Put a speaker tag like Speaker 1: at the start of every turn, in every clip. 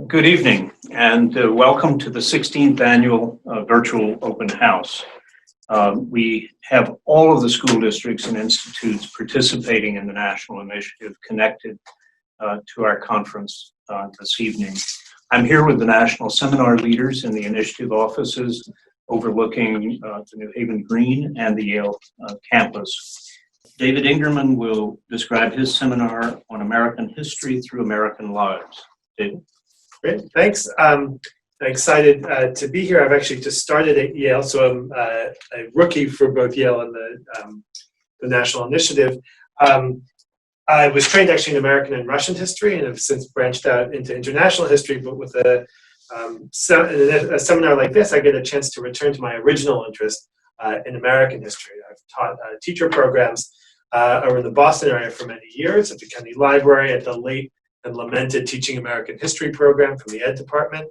Speaker 1: Good evening, and welcome to the 16th Annual Virtual Open House. We have all of the school districts and institutes participating in the national initiative connected to our conference this evening. I'm here with the national seminar leaders in the initiative offices overlooking the New Haven Green and the Yale campus. David Engerman will describe his seminar on American history through American lives. David?
Speaker 2: Great, thanks. I'm excited to be here. I've actually just started at Yale, so I'm a rookie for both Yale and the National Initiative. I was trained actually in American and Russian history and have since branched out into international history, but with a seminar like this, I get a chance to return to my original interest in American history. I've taught teacher programs over in the Boston area for many years at the Kennedy Library, at the late and lamented Teaching American History program from the Ed Department.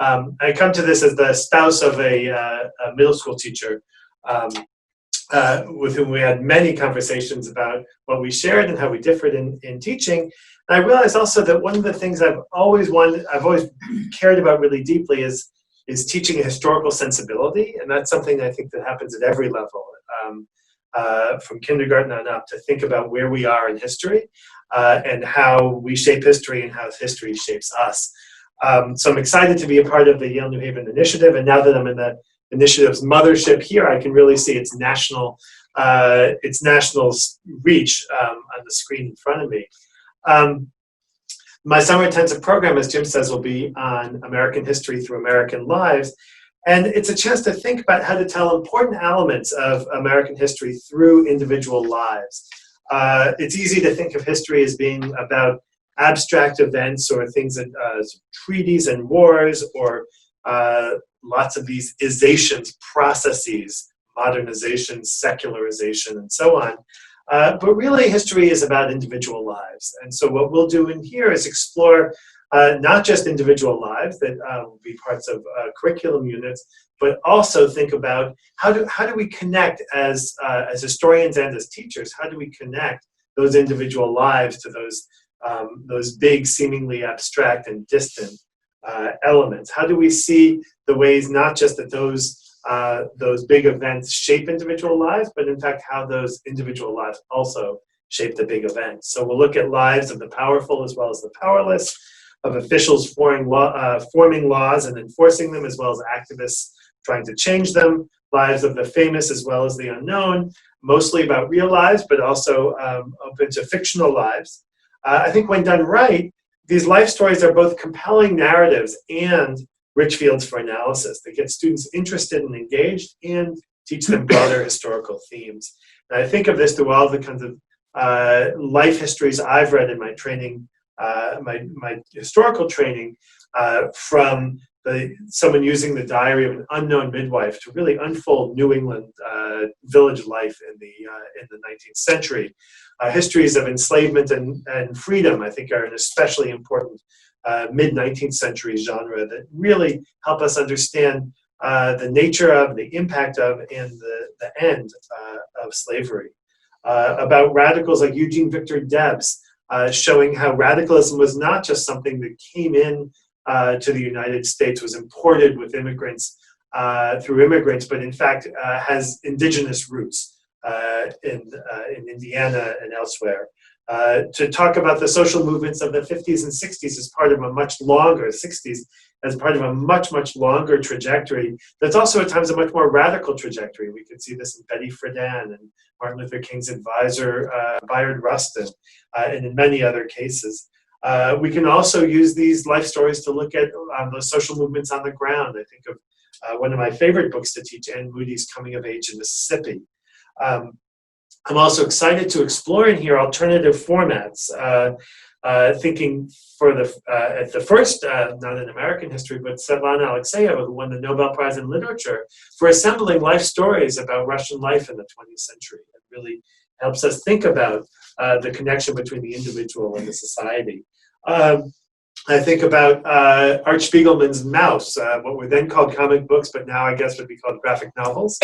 Speaker 2: I come to this as the spouse of a middle school teacher with whom we had many conversations about what we shared and how we differed in teaching. And I realized also that one of the things I've always cared about really deeply is teaching a historical sensibility, and that's something I think that happens at every level. From kindergarten on up, to think about where we are in history and how we shape history and how history shapes us. So I'm excited to be a part of the Yale New Haven initiative, and now that I'm in the initiative's mothership here, I can really see its national reach on the screen in front of me. My summer intensive program, as Jim says, will be on American history through American lives. And it's a chance to think about how to tell important elements of American history through individual lives. It's easy to think of history as being about abstract events or things that treaties and wars, or lots of these isations, processes, modernization, secularization, and so on. But really, history is about individual lives. And so what we'll do in here is explore not just individual lives that will be parts of curriculum units, but also think about how do we connect as historians and as teachers. How do we connect those individual lives to those big, seemingly abstract and distant elements? How do we see the ways not just that those big events shape individual lives, but in fact how those individual lives also shape the big events? So we'll look at lives of the powerful as well as the powerless, of officials forming laws and enforcing them, as well as activists trying to change them, lives of the famous as well as the unknown, mostly about real lives, but also open to fictional lives. I think when done right, these life stories are both compelling narratives and rich fields for analysis. They get students interested and engaged and teach them broader historical themes. And I think of this through all the kinds of life histories I've read in my training, my historical training, from someone using the diary of an unknown midwife to really unfold New England village life in the 19th century. Histories of enslavement and freedom, I think, are an especially important mid-19th century genre that really help us understand the nature of, the impact of, and the end of slavery. About radicals like Eugene Victor Debs, showing how radicalism was not just something that came in to the United States, was imported with immigrants, through immigrants, but in fact has indigenous roots in Indiana and elsewhere. To talk about the social movements of the 50s and 60s as part of a much longer, 60s as part of a much, much longer trajectory. That's also at times a much more radical trajectory. We could see this in Betty Friedan and Martin Luther King's advisor, Bayard Rustin, and in many other cases. We can also use these life stories to look at those social movements on the ground. I think of one of my favorite books to teach, Ann Moody's Coming of Age in Mississippi. I'm also excited to explore in here alternative formats, thinking at the first, not in American history, but Svetlana Alexeyeva, who won the Nobel Prize in Literature, for assembling life stories about Russian life in the 20th century. It really helps us think about the connection between the individual and the society. I think about Art Spiegelman's Mouse, what were then called comic books, but now I guess would be called graphic novels,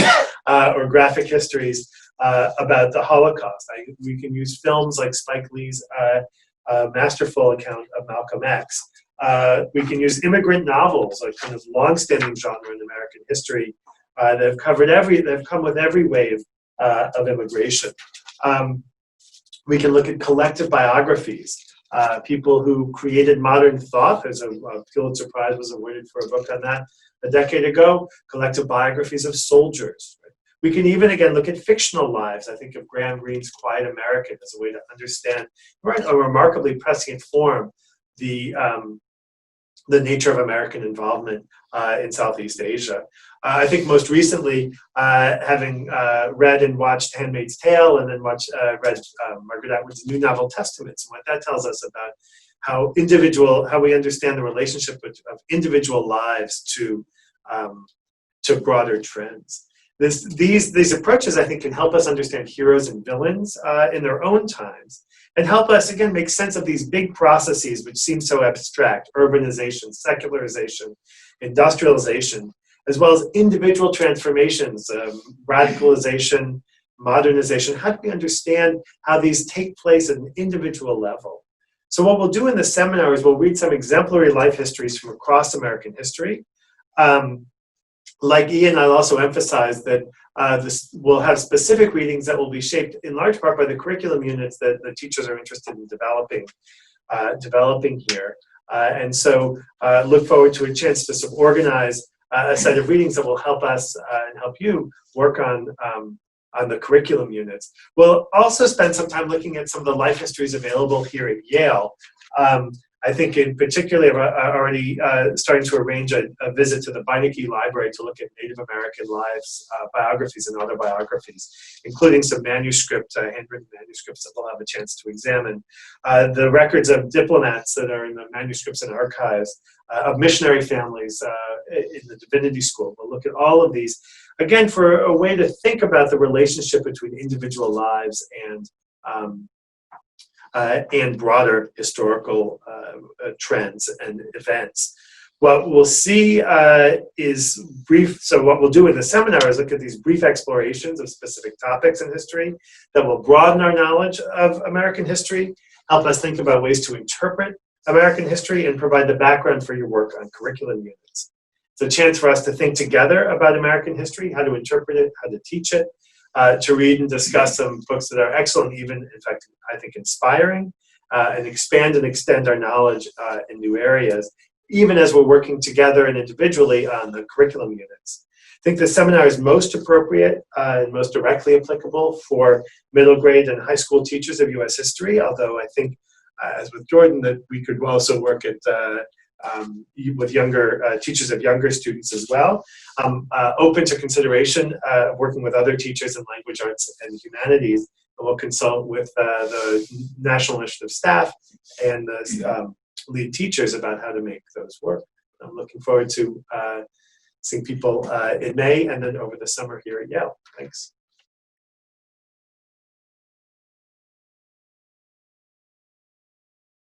Speaker 2: or graphic histories about the Holocaust. We can use films like Spike Lee's masterful account of Malcolm X, We can use immigrant novels, a kind of long-standing genre in American history that have come with every wave of immigration. We can look at collective biographies, people who created modern thought. There's a Pulitzer Prize was awarded for a book on that a decade ago, collective biographies of soldiers. We can even, again, look at fictional lives. I think of Graham Greene's Quiet American as a way to understand, in a remarkably prescient form, the nature of American involvement in Southeast Asia. I think most recently, having read and watched Handmaid's Tale, and then read Margaret Atwood's new novel Testaments, and what that tells us about how we understand the relationship of individual lives to broader trends. These approaches, I think, can help us understand heroes and villains in their own times, and help us, again, make sense of these big processes which seem so abstract: urbanization, secularization, industrialization, as well as individual transformations, radicalization, modernization. How do we understand how these take place at an individual level? So what we'll do in the seminar is we'll read some exemplary life histories from across American history. Like Ian, I'll also emphasize that we'll have specific readings that will be shaped in large part by the curriculum units that the teachers are interested in developing here. And so look forward to a chance to sort of organize a set of readings that will help us and help you work on the curriculum units. We'll also spend some time looking at some of the life histories available here at Yale. I think in particular, I'm already starting to arrange a visit to the Beinecke Library to look at Native American lives, biographies and autobiographies, including some manuscript, handwritten manuscripts that we'll have a chance to examine. The records of diplomats that are in the manuscripts and archives, of missionary families in the Divinity School. We'll look at all of these, again, for a way to think about the relationship between individual lives and broader historical trends and events. What we'll see is brief, so what we'll do in the seminar is look at these brief explorations of specific topics in history that will broaden our knowledge of American history, help us think about ways to interpret American history, and provide the background for your work on curriculum units. It's a chance for us to think together about American history, how to interpret it, how to teach it, to read and discuss some books that are excellent, even, in fact, I think, inspiring, and expand and extend our knowledge in new areas, even as we're working together and individually on the curriculum units. I think the seminar is most appropriate and most directly applicable for middle grade and high school teachers of U.S. history, although I think, as with Jordan, that we could also work at with younger teachers of younger students as well. Open to consideration working with other teachers in language arts and humanities, and we'll consult with the National Initiative staff and the lead teachers about how to make those work. I'm looking forward to seeing people in May and then over the summer here at Yale. Thanks.